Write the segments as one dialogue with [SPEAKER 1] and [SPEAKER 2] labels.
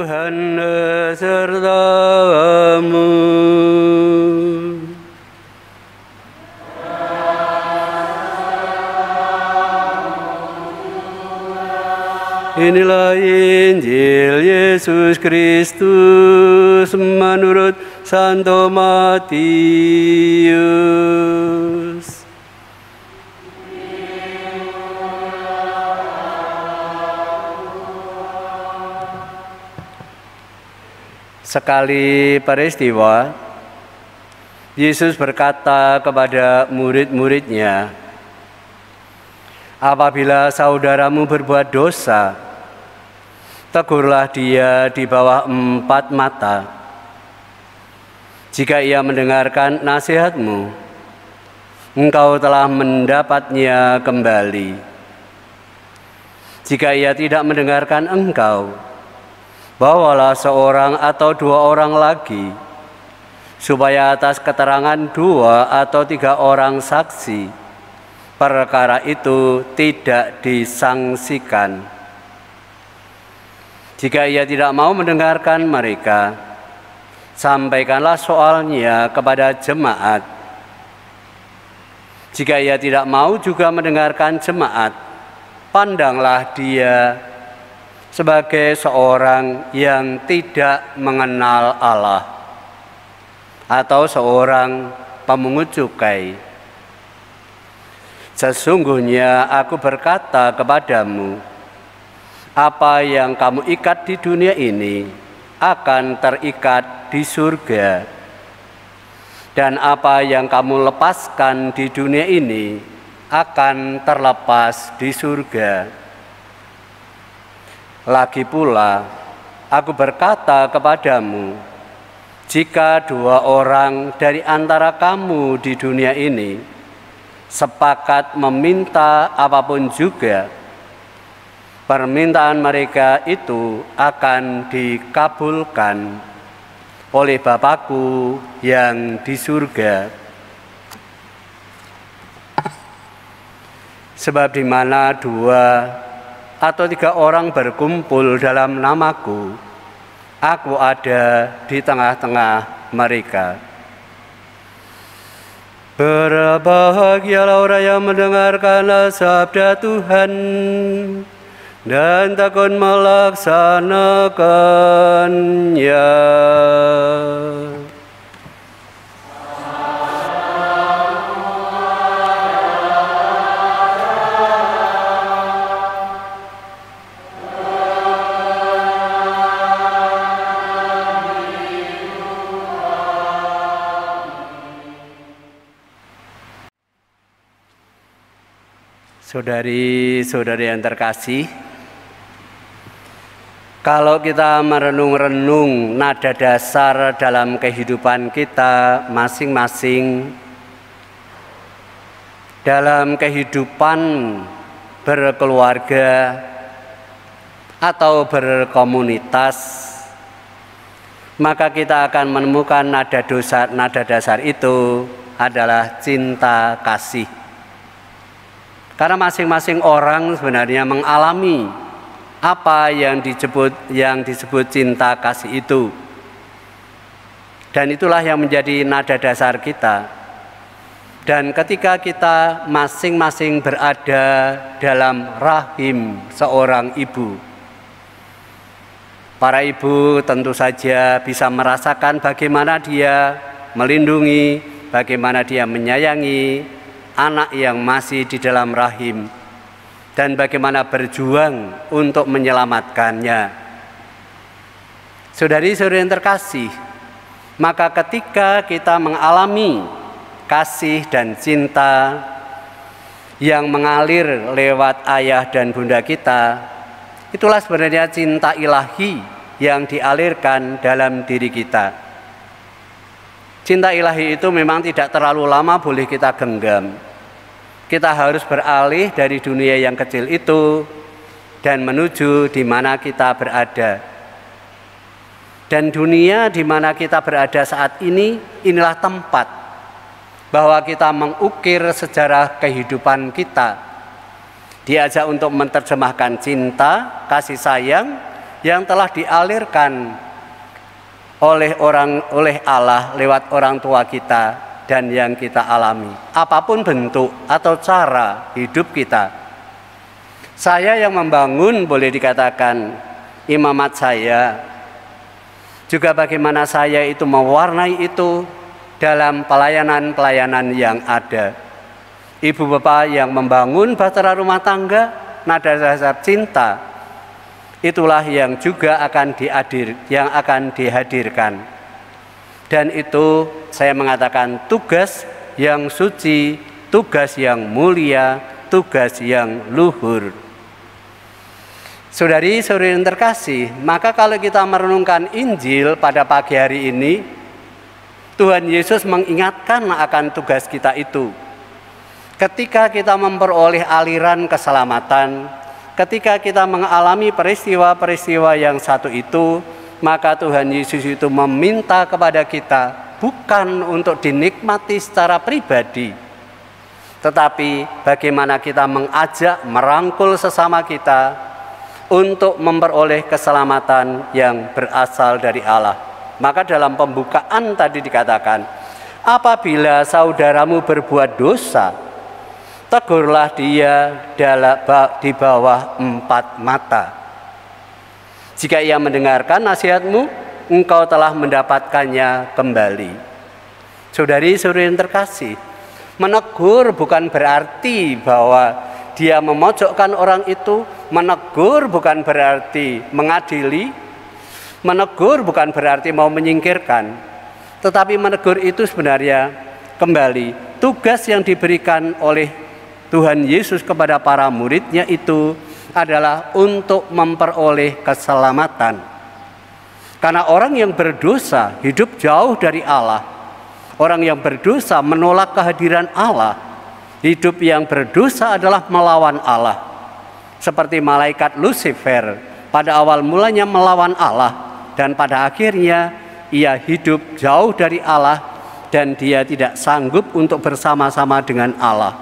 [SPEAKER 1] Tuhan sertamu. Inilah Injil Yesus Kristus menurut Santo Matius. Sekali peristiwa, Yesus berkata kepada murid-muridnya, "Apabila saudaramu berbuat dosa, tegurlah dia di bawah 4 mata. Jika ia mendengarkan nasihatmu, engkau telah mendapatnya kembali. Jika ia tidak mendengarkan engkau, bawalah seorang atau 2 orang lagi, supaya atas keterangan 2 atau 3 orang saksi, perkara itu tidak disangsikan. Jika ia tidak mau mendengarkan mereka, sampaikanlah soalnya kepada jemaat. Jika ia tidak mau juga mendengarkan jemaat, pandanglah dia sebagai seorang yang tidak mengenal Allah, atau seorang pemungut cukai. Sesungguhnya aku berkata kepadamu, apa yang kamu ikat di dunia ini akan terikat di surga, dan apa yang kamu lepaskan di dunia ini akan terlepas di surga. Lagi pula, aku berkata kepadamu, jika 2 orang dari antara kamu di dunia ini sepakat meminta apapun juga, permintaan mereka itu akan dikabulkan oleh Bapa-Ku yang di surga. Sebab di mana 2 atau 3 orang berkumpul dalam namaku, aku ada di tengah-tengah mereka." Berbahagialah orang yang mendengarkan sabda Tuhan dan takut melaksanakannya. Saudari-saudari yang terkasih, kalau kita merenung-renung nada dasar dalam kehidupan kita masing-masing, dalam kehidupan berkeluarga atau berkomunitas, maka kita akan menemukan nada dasar itu adalah cinta kasih. Karena masing-masing orang sebenarnya mengalami apa yang disebut cinta kasih itu. Dan itulah yang menjadi nada dasar kita. Dan ketika kita masing-masing berada dalam rahim seorang ibu, para ibu tentu saja bisa merasakan bagaimana dia melindungi, bagaimana dia menyayangi anak yang masih di dalam rahim, dan bagaimana berjuang untuk menyelamatkannya. Saudari-saudari yang terkasih, maka ketika kita mengalami kasih dan cinta yang mengalir lewat ayah dan bunda kita, itulah sebenarnya cinta ilahi yang dialirkan dalam diri kita. Cinta ilahi itu memang tidak terlalu lama boleh kita genggam. Kita harus beralih dari dunia yang kecil itu dan menuju di mana kita berada. Dan dunia di mana kita berada saat ini, inilah tempat bahwa kita mengukir sejarah kehidupan kita. Diajak untuk menerjemahkan cinta, kasih sayang yang telah dialirkan oleh Allah lewat orang tua kita dan yang kita alami, apapun bentuk atau cara hidup kita. Saya yang membangun, boleh dikatakan, imamat saya, juga bagaimana saya itu mewarnai itu dalam pelayanan-pelayanan yang ada. Ibu bapak yang membangun bahtera rumah tangga, nada dasar cinta, itulah yang juga akan dihadirkan. Dan itu saya mengatakan tugas yang suci, tugas yang mulia, tugas yang luhur. Saudari-saudari yang terkasih, maka kalau kita merenungkan Injil pada pagi hari ini, Tuhan Yesus mengingatkan akan tugas kita itu. Ketika kita memperoleh aliran keselamatan, ketika kita mengalami peristiwa-peristiwa yang satu itu, maka Tuhan Yesus itu meminta kepada kita bukan untuk dinikmati secara pribadi, tetapi bagaimana kita mengajak, merangkul sesama kita untuk memperoleh keselamatan yang berasal dari Allah. Maka dalam pembukaan tadi dikatakan, apabila saudaramu berbuat dosa, tegurlah dia di bawah 4 mata. Jika ia mendengarkan nasihatmu, engkau telah mendapatkannya kembali. Saudari-saudari yang terkasih, menegur bukan berarti bahwa dia memojokkan orang itu. Menegur bukan berarti mengadili. Menegur bukan berarti mau menyingkirkan. Tetapi menegur itu sebenarnya kembali tugas yang diberikan oleh Tuhan Yesus kepada para muridnya itu adalah untuk memperoleh keselamatan. Karena orang yang berdosa hidup jauh dari Allah. Orang yang berdosa menolak kehadiran Allah. Hidup yang berdosa adalah melawan Allah. Seperti malaikat Lucifer, pada awal mulanya melawan Allah, dan pada akhirnya ia hidup jauh dari Allah, dan dia tidak sanggup untuk bersama-sama dengan Allah,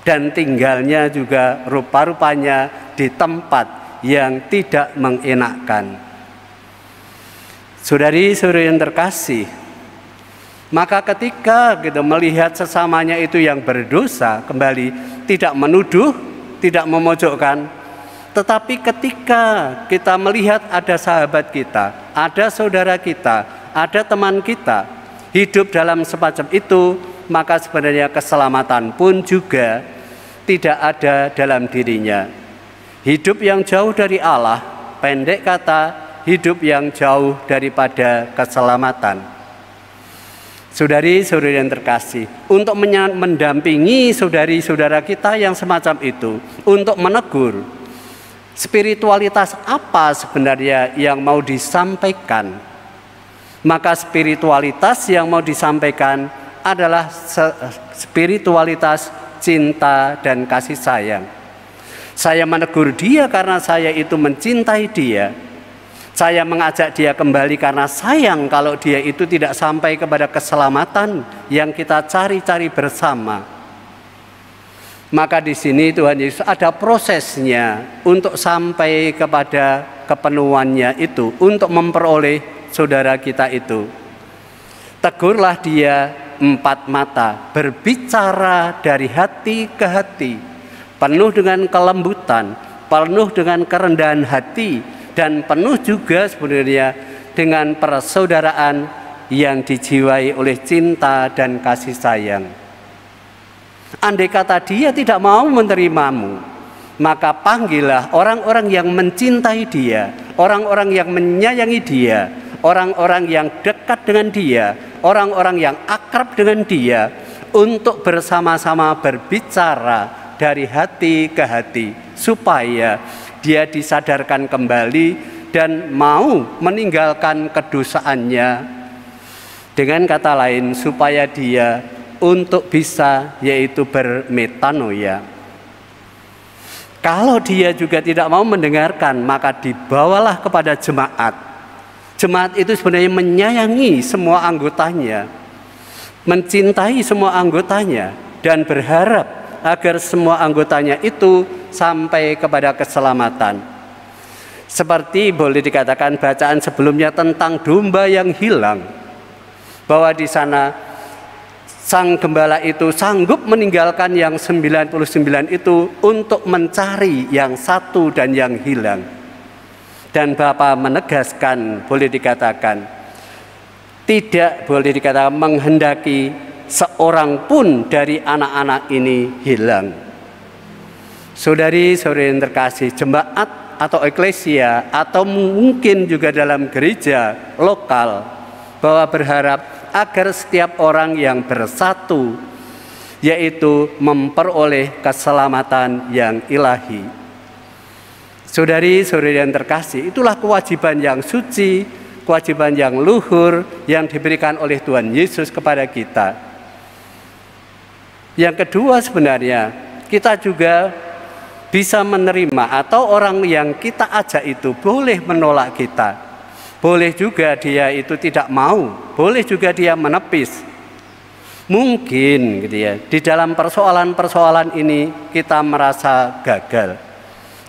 [SPEAKER 1] dan tinggalnya juga rupa-rupanya di tempat yang tidak mengenakkan. Saudari-saudari yang terkasih, maka ketika kita melihat sesamanya itu yang berdosa, kembali tidak menuduh, tidak memojokkan, tetapi ketika kita melihat ada sahabat kita, ada saudara kita, ada teman kita hidup dalam semacam itu, maka sebenarnya keselamatan pun juga tidak ada dalam dirinya. Hidup yang jauh dari Allah, pendek kata, hidup yang jauh daripada keselamatan. Saudari-saudari yang terkasih, untuk mendampingi saudari-saudara kita yang semacam itu, untuk menegur spiritualitas apa sebenarnya yang mau disampaikan, maka spiritualitas yang mau disampaikan adalah spiritualitas cinta dan kasih sayang. Saya menegur dia karena saya itu mencintai dia. Saya mengajak dia kembali karena sayang kalau dia itu tidak sampai kepada keselamatan yang kita cari-cari bersama. Maka di sini Tuhan Yesus ada prosesnya untuk sampai kepada kepenuhannya itu, untuk memperoleh saudara kita itu. Tegurlah dia 4 mata, berbicara dari hati ke hati, penuh dengan kelembutan, penuh dengan kerendahan hati, dan penuh juga sebenarnya dengan persaudaraan yang dijiwai oleh cinta dan kasih sayang. Andai kata dia tidak mau menerimamu, maka panggillah orang-orang yang mencintai dia, orang-orang yang menyayangi dia, orang-orang yang dekat dengan dia, orang-orang yang akrab dengan dia, untuk bersama-sama berbicara dari hati ke hati, supaya dia disadarkan kembali dan mau meninggalkan kedosaannya. Dengan kata lain, supaya dia untuk bisa yaitu bermetanoia. Kalau dia juga tidak mau mendengarkan, maka dibawalah kepada jemaat. Jemaat itu sebenarnya menyayangi semua anggotanya, mencintai semua anggotanya, dan berharap agar semua anggotanya itu sampai kepada keselamatan. Seperti boleh dikatakan bacaan sebelumnya tentang domba yang hilang, bahwa di sana sang gembala itu sanggup meninggalkan yang 99 itu untuk mencari yang satu dan yang hilang. Dan Bapa menegaskan, boleh dikatakan, tidak boleh dikatakan menghendaki seorang pun dari anak-anak ini hilang. Saudari-saudari yang terkasih, jemaat atau eklesia atau mungkin juga dalam gereja lokal, bahwa berharap agar setiap orang yang bersatu, yaitu memperoleh keselamatan yang ilahi. Saudari-saudari yang terkasih, itulah kewajiban yang suci, kewajiban yang luhur yang diberikan oleh Tuhan Yesus kepada kita. Yang kedua, sebenarnya kita juga bisa menerima, atau orang yang kita ajak itu boleh menolak kita. Boleh juga dia itu tidak mau, boleh juga dia menepis. Mungkin gitu ya, di dalam persoalan-persoalan ini kita merasa gagal.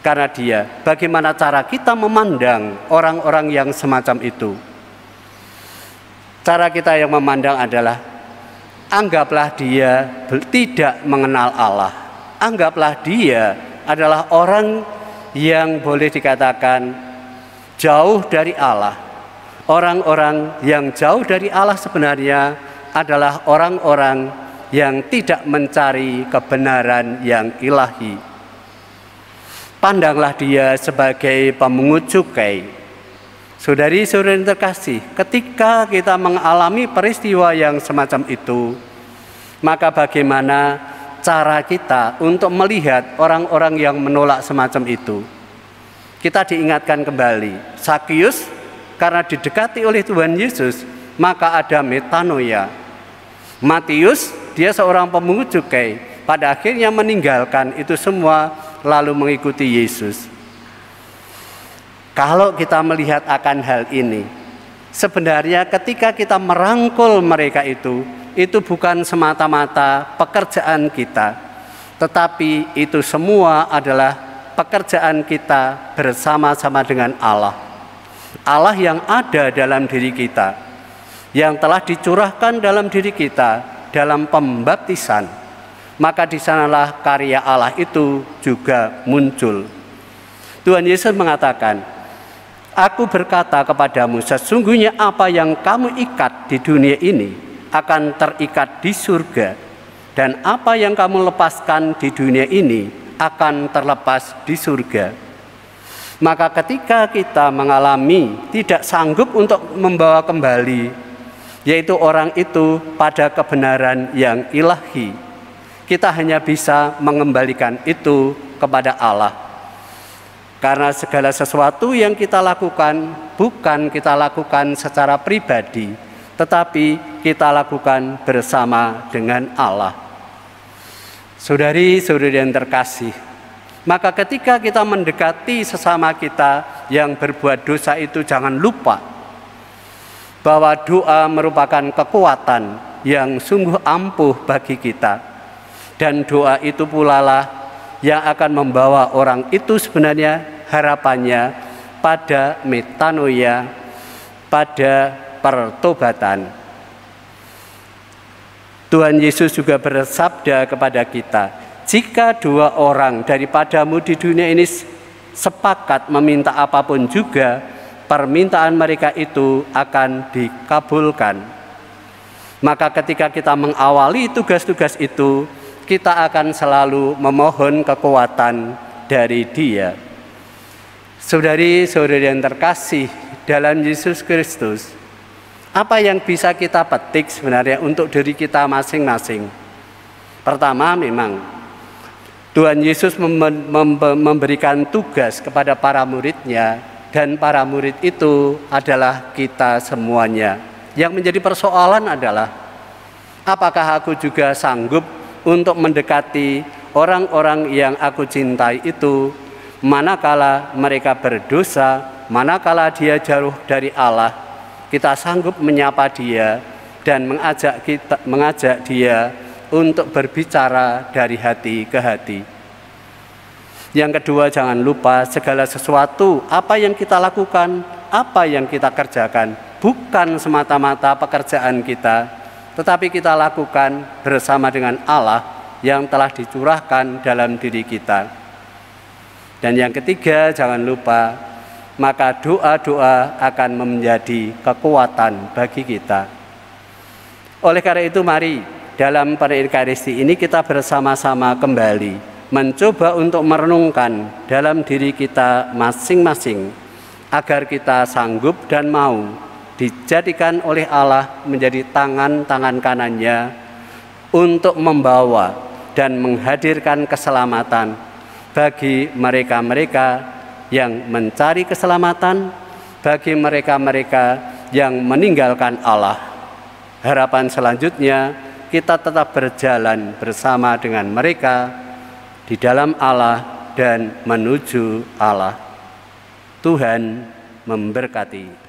[SPEAKER 1] Karena dia, bagaimana cara kita memandang orang-orang yang semacam itu? Cara kita yang memandang adalah, anggaplah dia tidak mengenal Allah. Anggaplah dia adalah orang yang boleh dikatakan jauh dari Allah. Orang-orang yang jauh dari Allah sebenarnya adalah orang-orang yang tidak mencari kebenaran yang ilahi. Pandanglah dia sebagai pemungut cukai. Saudari-saudari terkasih, ketika kita mengalami peristiwa yang semacam itu, maka bagaimana cara kita untuk melihat orang-orang yang menolak semacam itu? Kita diingatkan kembali, Sakius karena didekati oleh Tuhan Yesus, maka ada metanoia. Matius, dia seorang pemungut cukai, pada akhirnya meninggalkan itu semua lalu mengikuti Yesus. Kalau kita melihat akan hal ini, sebenarnya ketika kita merangkul mereka itu bukan semata-mata pekerjaan kita, tetapi itu semua adalah pekerjaan kita bersama-sama dengan Allah. Allah yang ada dalam diri kita, yang telah dicurahkan dalam diri kita dalam pembaptisan, maka di sanalah karya Allah itu juga muncul. Tuhan Yesus mengatakan, "Aku berkata kepadamu, sesungguhnya apa yang kamu ikat di dunia ini akan terikat di surga, dan apa yang kamu lepaskan di dunia ini akan terlepas di surga." Maka ketika kita mengalami tidak sanggup untuk membawa kembali, yaitu orang itu pada kebenaran yang ilahi, kita hanya bisa mengembalikan itu kepada Allah. Karena segala sesuatu yang kita lakukan bukan kita lakukan secara pribadi, tetapi kita lakukan bersama dengan Allah. Saudari-saudari yang terkasih, maka ketika kita mendekati sesama kita yang berbuat dosa itu, jangan lupa bahwa doa merupakan kekuatan yang sungguh ampuh bagi kita. Dan doa itu pula lah yang akan membawa orang itu sebenarnya harapannya pada metanoia, pada pertobatan. Tuhan Yesus juga bersabda kepada kita, "Jika dua orang daripadamu di dunia ini sepakat meminta apapun juga, permintaan mereka itu akan dikabulkan." Maka ketika kita mengawali tugas-tugas itu, kita akan selalu memohon kekuatan dari Dia. Saudari-saudari yang terkasih dalam Yesus Kristus, apa yang bisa kita petik sebenarnya untuk diri kita masing-masing? Pertama, memang Tuhan Yesus memberikan tugas kepada para murid-Nya, dan para murid itu adalah kita semuanya. Yang menjadi persoalan adalah, apakah aku juga sanggup untuk mendekati orang-orang yang aku cintai itu, manakala mereka berdosa, manakala dia jauh dari Allah, kita sanggup menyapa dia dan mengajak dia untuk berbicara dari hati ke hati. Yang kedua, jangan lupa segala sesuatu apa yang kita lakukan, apa yang kita kerjakan, bukan semata-mata pekerjaan kita, tetapi kita lakukan bersama dengan Allah yang telah dicurahkan dalam diri kita. Dan yang ketiga, jangan lupa, maka doa-doa akan menjadi kekuatan bagi kita. Oleh karena itu, mari dalam Perikaristi ini kita bersama-sama kembali mencoba untuk merenungkan dalam diri kita masing-masing, agar kita sanggup dan mau dijadikan oleh Allah menjadi tangan-tangan kanannya untuk membawa dan menghadirkan keselamatan bagi mereka-mereka yang mencari keselamatan, bagi mereka-mereka yang meninggalkan Allah. Harapan selanjutnya, kita tetap berjalan bersama dengan mereka di dalam Allah dan menuju Allah. Tuhan memberkati.